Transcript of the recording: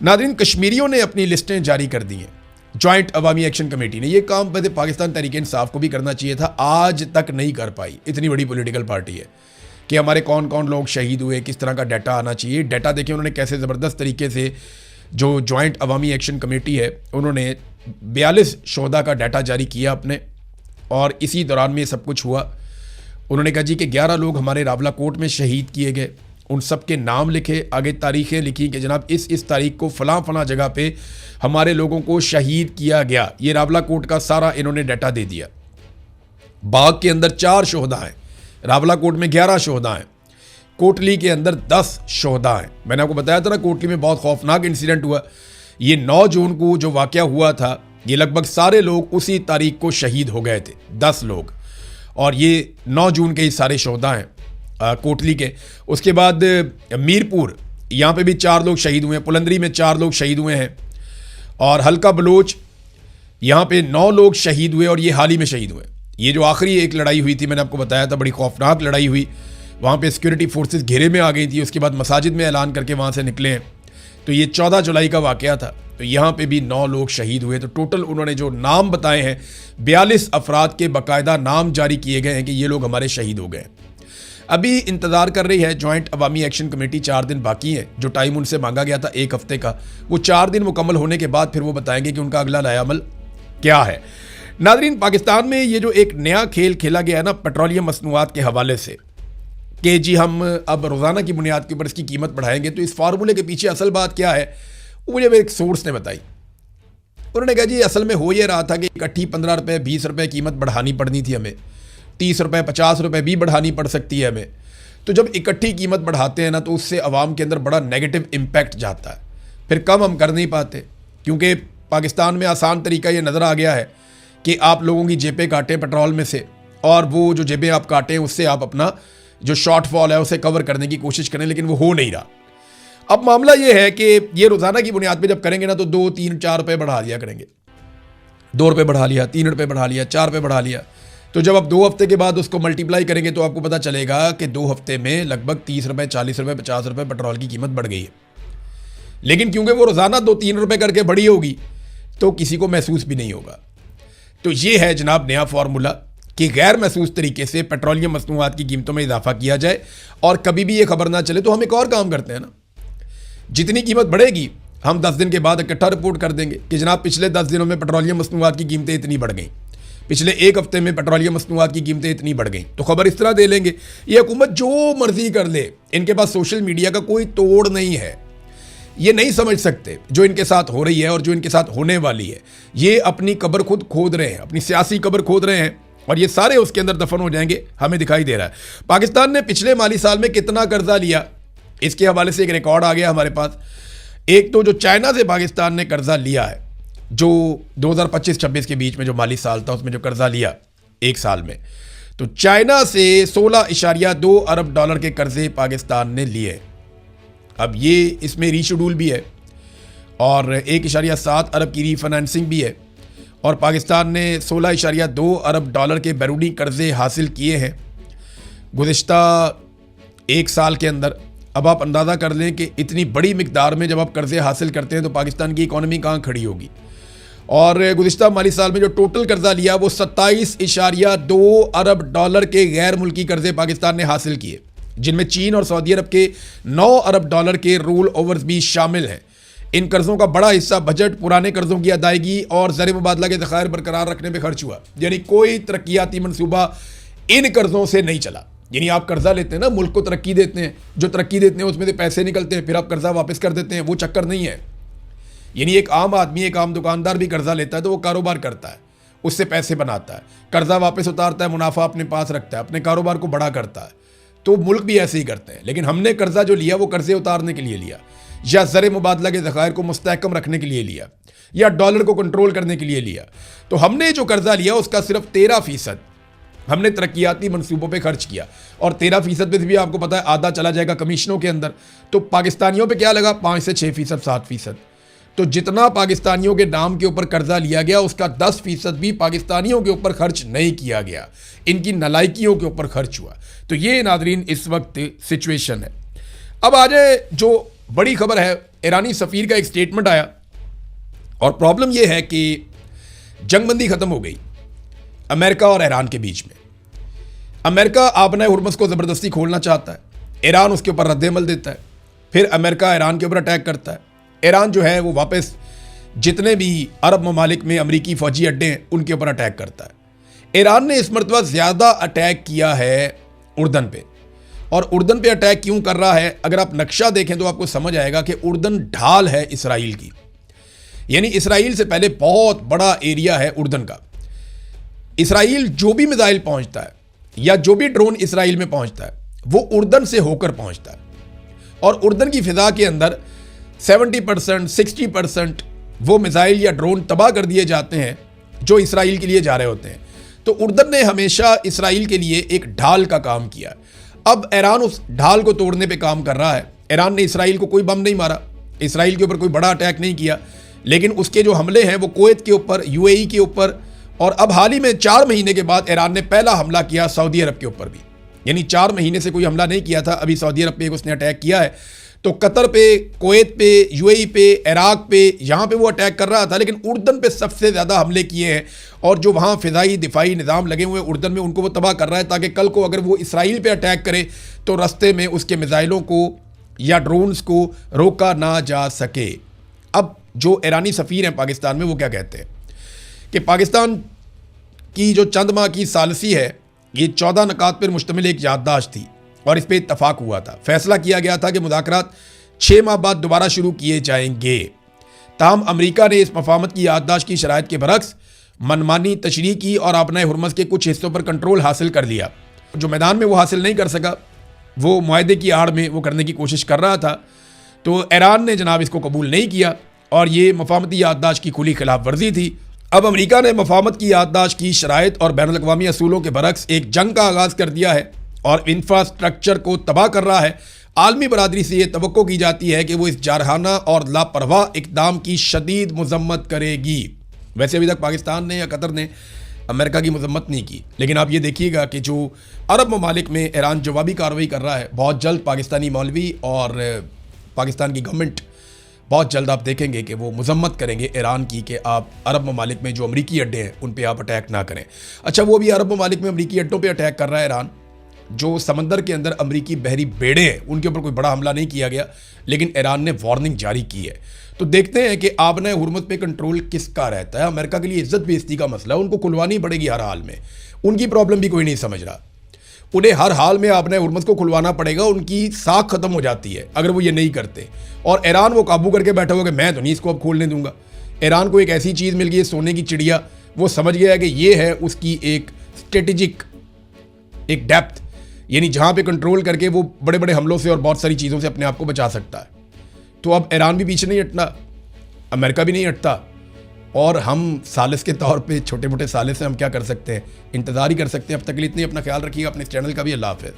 नाज़रीन, कश्मीरियों ने अपनी लिस्टें जारी कर दी हैं। जॉइंट अवामी एक्शन कमेटी ने, ये काम वैसे पाकिस्तान तहरीक इंसाफ को भी करना चाहिए था, आज तक नहीं कर पाई। इतनी बड़ी पॉलिटिकल पार्टी है कि हमारे कौन कौन लोग शहीद हुए, किस तरह का डाटा आना चाहिए। डाटा देखें उन्होंने कैसे ज़बरदस्त तरीके से, जो जॉइंट अवामी एक्शन कमेटी है उन्होंने 42 शोहदा का डाटा जारी किया अपने, और इसी दौरान में सब कुछ हुआ। उन्होंने कहा जी कि 11 लोग हमारे रावला कोट में शहीद किए गए, उन सब के नाम लिखे, आगे तारीखें लिखी कि जनाब इस तारीख को फ़लाँ जगह पे हमारे लोगों को शहीद किया गया। ये रावला कोट का सारा इन्होंने डाटा दे दिया। बाग के अंदर 4 शोहदा हैं, रावला कोट में 11 शोहदा हैं, कोटली के अंदर 10 शोहदा हैं। मैंने आपको बताया था ना, कोटली में बहुत खौफनाक इंसिडेंट हुआ। ये 9 जून को जो वाक़या हुआ था, ये लगभग सारे लोग उसी तारीख को शहीद हो गए थे, 10 लोग, और ये 9 जून के ही सारे शोहदा हैं कोटली के। उसके बाद मीरपुर, यहाँ पे भी 4 लोग शहीद हुए हैं, पुलंदरी में 4 लोग शहीद हुए हैं, और हल्का बलोच यहाँ पे 9 लोग शहीद हुए, और ये हाल ही में शहीद हुए। ये जो आखिरी एक लड़ाई हुई थी, मैंने आपको बताया था, बड़ी खौफनाक लड़ाई हुई, वहाँ पे सिक्योरिटी फोर्सेस घेरे में आ गई थी, उसके बाद मसाजिद में ऐलान करके वहाँ से निकले हैं। तो ये 14 जुलाई का वाक़या था। तो यहाँ पे भी 9 लोग शहीद हुए। तो टोटल उन्होंने जो नाम बताए हैं, 42 अफराद के बाकायदा नाम जारी किए गए हैं कि ये लोग हमारे शहीद हो गए। अभी इंतज़ार कर रही है जॉइंट अवामी एक्शन कमेटी, 4 दिन बाकी है। जो टाइम उनसे मांगा गया था 1 हफ्ते का, वो 4 दिन मुकम्मल होने के बाद फिर वो बताएंगे कि उनका अगला लायामल क्या है। नाज़रीन, पाकिस्तान में ये जो एक नया खेल खेला गया है ना पेट्रोलियम मसनूआत के हवाले से, कि जी हम अब रोज़ाना की बुनियाद के ऊपर इसकी कीमत बढ़ाएंगे, तो इस फार्मूले के पीछे असल बात क्या है वो मुझे एक सोर्स ने बताई। उन्होंने कहा जी असल में हो ये रहा था कि इकट्ठी 15 रुपये 20 रुपये कीमत बढ़ानी पड़नी थी हमें, 30 रुपये 50 रुपये भी बढ़ानी पड़ सकती है हमें। तो जब इकट्ठी कीमत बढ़ाते हैं ना, तो उससे अवाम के अंदर बड़ा नेगेटिव इम्पैक्ट जाता है, फिर कम हम कर नहीं पाते। क्योंकि पाकिस्तान में आसान तरीका ये नज़र आ गया है कि आप लोगों की जेबें काटें पेट्रोल में से, और वो जो जेबें आप काटें उससे आप अपना जो शॉर्टफॉल है उसे कवर करने की कोशिश करें, लेकिन वो हो नहीं रहा। अब मामला ये है कि ये रोज़ाना की बुनियाद पे जब करेंगे ना, तो 2, 3, 4 रुपये बढ़ा दिया करेंगे। 2 रुपये बढ़ा लिया, 3 रुपये बढ़ा लिया, 4 रुपये बढ़ा लिया। तो जब आप 2 हफ्ते के बाद उसको मल्टीप्लाई करेंगे तो आपको पता चलेगा कि 2 हफ्ते में लगभग 30 रुपये 40 रुपये 50 रुपये पेट्रोल की कीमत बढ़ गई है। लेकिन क्योंकि वो रोज़ाना 2-3 रुपये करके बढ़ी होगी, तो किसी को महसूस भी नहीं होगा। तो ये है जनाब नया फार्मूला कि गैर महसूस तरीके से पेट्रोलियम मसनूआत की कीमतों में इजाफा किया जाए, और कभी भी ये खबर ना चले। तो हम एक और काम करते हैं ना, जितनी कीमत बढ़ेगी हम 10 दिन के बाद इकट्ठा रिपोर्ट कर देंगे कि जनाब पिछले 10 दिनों में पेट्रोलियम मसनूआत की कीमतें इतनी बढ़ गई, पिछले 1 हफ्ते में पेट्रोलियम मसनूआत की कीमतें इतनी बढ़ गई। तो खबर इस तरह दे लेंगे। ये हुकूमत जो मर्जी कर ले, इनके पास सोशल मीडिया का कोई तोड़ नहीं है। ये नहीं समझ सकते जो इनके साथ हो रही है और जो इनके साथ होने वाली है। ये अपनी कब्र खुद खोद रहे हैं, अपनी सियासी कब्र खोद रहे हैं, और ये सारे उसके अंदर दफन हो जाएंगे, हमें दिखाई दे रहा है। पाकिस्तान ने पिछले माली साल में कितना कर्जा लिया, इसके हवाले से एक रिकॉर्ड आ गया हमारे पास। एक तो जो चाइना से पाकिस्तान ने कर्जा लिया है, जो 2025-26 के बीच में जो माली साल था उसमें जो कर्जा लिया एक साल में, तो चाइना से 16.2 अरब डॉलर के कर्जे पाकिस्तान ने लिए। अब ये इसमें रीशेड्यूल भी है, और 1.7 अरब की रीफाइनेंसिंग भी है, और पाकिस्तान ने 16.2 अरब डॉलर के बैरूनी कर्जे हासिल किए हैं गुज़िश्ता 1 साल के अंदर। अब आप अंदाज़ा कर लें कि इतनी बड़ी मिकदार में जब आप कर्जे हासिल करते हैं तो पाकिस्तान की इकॉनमी कहाँ खड़ी होगी। और गुज़िश्ता माली साल में जो टोटल कर्जा लिया वो 27.2 अरब डॉलर के गैर मुल्की कर्जे पाकिस्तान ने हासिल किए, जिनमें चीन और सऊदी अरब के 9 अरब डॉलर के रोल ओवर्स भी शामिल हैं। इन कर्जों का बड़ा हिस्सा बजट, पुराने कर्जों की अदायगी और ज़र मुबादला के ज़खायर बरकरार रखने में खर्च हुआ। यानी कोई तरक्याती मनसूबा इन कर्जों से नहीं चला। यानी आप कर्जा लेते हैं ना, मुल्क को तरक्की देते हैं, जो तरक्की देते हैं उसमें से पैसे निकलते हैं, फिर आप कर्जा वापस कर देते हैं, वो चक्कर नहीं है। यानी एक आम आदमी, एक आम दुकानदार भी कर्जा लेता है तो वो कारोबार करता है, उससे पैसे बनाता है, कर्जा वापस उतारता है, मुनाफा अपने पास रखता है, अपने कारोबार को बड़ा करता है। तो मुल्क भी ऐसे ही करते हैं। लेकिन हमने कर्जा जो लिया वो कर्जे उतारने के लिए लिया, या ज़र मुबादला के ज़खायर को मुस्तहकम रखने के लिए लिया, या डॉलर को कंट्रोल करने के लिए लिया। तो हमने जो कर्जा लिया उसका सिर्फ 13% हमने तरक्याती मनसूबों पे खर्च किया, और 13% में भी आपको पता है आधा चला जाएगा कमीशनों के अंदर। तो पाकिस्तानियों पे क्या लगा, 5 से 6%, 7%। तो जितना पाकिस्तानियों के नाम के ऊपर कर्जा लिया गया उसका 10% भी पाकिस्तानियों के ऊपर खर्च नहीं किया गया, इनकी नलायकियों के ऊपर खर्च हुआ। तो ये नादरीन इस वक्त सिचुएशन है। अब आ जाए जो बड़ी खबर है ईरानी सफ़ीर का एक स्टेटमेंट आया और प्रॉब्लम यह है कि जंगबंदी ख़त्म हो गई अमेरिका और ईरान के बीच में। अमेरिका आबना हुर्मुज़ को ज़बरदस्ती खोलना चाहता है, ईरान उसके ऊपर रद्द-ए-अमल देता है, फिर अमेरिका ईरान के ऊपर अटैक करता है। ईरान जो है वो वापस जितने भी अरब ममालिक में अमरीकी फ़ौजी अड्डे हैं उनके ऊपर अटैक करता है। ईरान ने इस मरतबा ज़्यादा अटैक किया है उर्दन पे, और उर्दन पे अटैक क्यों कर रहा है, अगर आप नक्शा देखें तो आपको समझ आएगा कि उर्दन ढाल है इसराइल की, यानी इसराइल से पहले बहुत बड़ा एरिया है उर्दन का। इसराइल जो भी मिसाइल पहुंचता है या जो भी ड्रोन इसराइल में पहुंचता है वो उर्दन से होकर पहुंचता है, और उर्दन की फ़िज़ा के अंदर 70% 60% वो मिसाइल या ड्रोन तबाह कर दिए जाते हैं जो इसराइल के लिए जा रहे होते हैं। तो उर्दन ने हमेशा इसराइल के लिए एक ढाल का काम किया। अब ईरान उस ढाल को तोड़ने पे काम कर रहा है। ईरान ने इसराइल को कोई बम नहीं मारा, इसराइल के ऊपर कोई बड़ा अटैक नहीं किया, लेकिन उसके जो हमले हैं वो कुवैत के ऊपर, यूएई के ऊपर, और अब हाल ही में 4 महीने के बाद ईरान ने पहला हमला किया सऊदी अरब के ऊपर भी। यानी 4 महीने से कोई हमला नहीं किया था, अभी सऊदी अरब पे उसने अटैक किया है। तो कतर पे, कुवैत पे, यूएई पे, इराक पे, यहाँ पे वो अटैक कर रहा था, लेकिन उर्दन पे सबसे ज़्यादा हमले किए हैं, और जो वहाँ फ़िज़ाई दिफाई निज़ाम लगे हुए उर्दन में उनको वो तबाह कर रहा है, ताकि कल को अगर वो इसराइल पे अटैक करे तो रास्ते में उसके मिसाइलों को या ड्रोन्स को रोका ना जा सके। अब जो ईरानी सफ़ीर हैं पाकिस्तान में वो क्या कहते हैं कि पाकिस्तान की जो चंद माह की सालसी है ये 14 नकात पर मुश्तमिल एक याददाश्त थी, और इस पर इत्तफाक हुआ था। फैसला किया गया था कि मुज़ाकरात 6 माह बाद दोबारा शुरू किए जाएंगे। ताहम अमरीका ने इस मफाहमत की याददाश्त की शराइत के बरक्स मनमानी तशरीह की और आबना हुर्मुज़ के कुछ हिस्सों पर कंट्रोल हासिल कर लिया। जो मैदान में वो हासिल नहीं कर सका वो मुआहदे की आड़ में वो करने की कोशिश कर रहा था, तो ईरान ने जनाब इसको कबूल नहीं किया, और ये मफाहमती याददाश्त की खुली खिलाफ वर्जी थी। अब अमरीका ने मफाहमत की याददाश्त की शराइत और बैनुल अक़वामी असूलों के बरक्स एक जंग का आगाज़ कर दिया है और इंफ्रास्ट्रक्चर को तबाह कर रहा है। आलमी बरादरी से ये तवक्को की जाती है कि वो इस जारहाना और लापरवाह इक़दाम की शदीद मज़म्मत करेगी। वैसे अभी तक पाकिस्तान ने या कतर ने अमेरिका की मज़म्मत नहीं की, लेकिन आप ये देखिएगा कि जो अरब ममालिक में ईरान जवाबी कार्रवाई कर रहा है, बहुत जल्द पाकिस्तानी मौलवी और पाकिस्तान की गवर्नमेंट बहुत जल्द आप देखेंगे कि वो मज़म्मत करेंगे ईरान की कि आप अरब ममालिक में जो अमरीकी अड्डे हैं उन पर आप अटैक ना करें। अच्छा, वो भी अरब ममालिक में अमरीकी अड्डों पर अटैक कर रहा है ईरान। जो समंदर के अंदर अमरीकी बहरी बेड़े हैं उनके ऊपर कोई बड़ा हमला नहीं किया गया, लेकिन ईरान ने वार्निंग जारी की है। तो देखते हैं कि आबना हुर्मुज़ पे कंट्रोल किसका रहता है। अमेरिका के लिए इज्जत बेइज्जती का मसला है, उनको खुलवानी पड़ेगी हर हाल में। उनकी प्रॉब्लम भी कोई नहीं समझ रहा, उन्हें हर हाल में आबना हुर्मुज़ को खुलवाना पड़ेगा, उनकी साख खत्म हो जाती है अगर वो ये नहीं करते। और ईरान वो काबू करके बैठा हुआ कि मैं तो नहीं इसको अब खोलने दूंगा। ईरान को एक ऐसी चीज़ मिल गई है, सोने की चिड़िया, वो समझ गया है कि ये है उसकी एक स्ट्रेटेजिक एक डेप्थ, यानी जहाँ पे कंट्रोल करके वो बड़े बड़े हमलों से और बहुत सारी चीज़ों से अपने आप को बचा सकता है। तो अब ईरान भी पीछे नहीं हटना, अमेरिका भी नहीं हटता, और हम सालिस के तौर पे छोटे मोटे सालिस से हम क्या कर सकते हैं, इंतज़ार ही कर सकते हैं। अब तक के लिए इतनी, अपना ख्याल रखिएगा, अपने चैनल का भी। अल्लाह हाफ़िज़।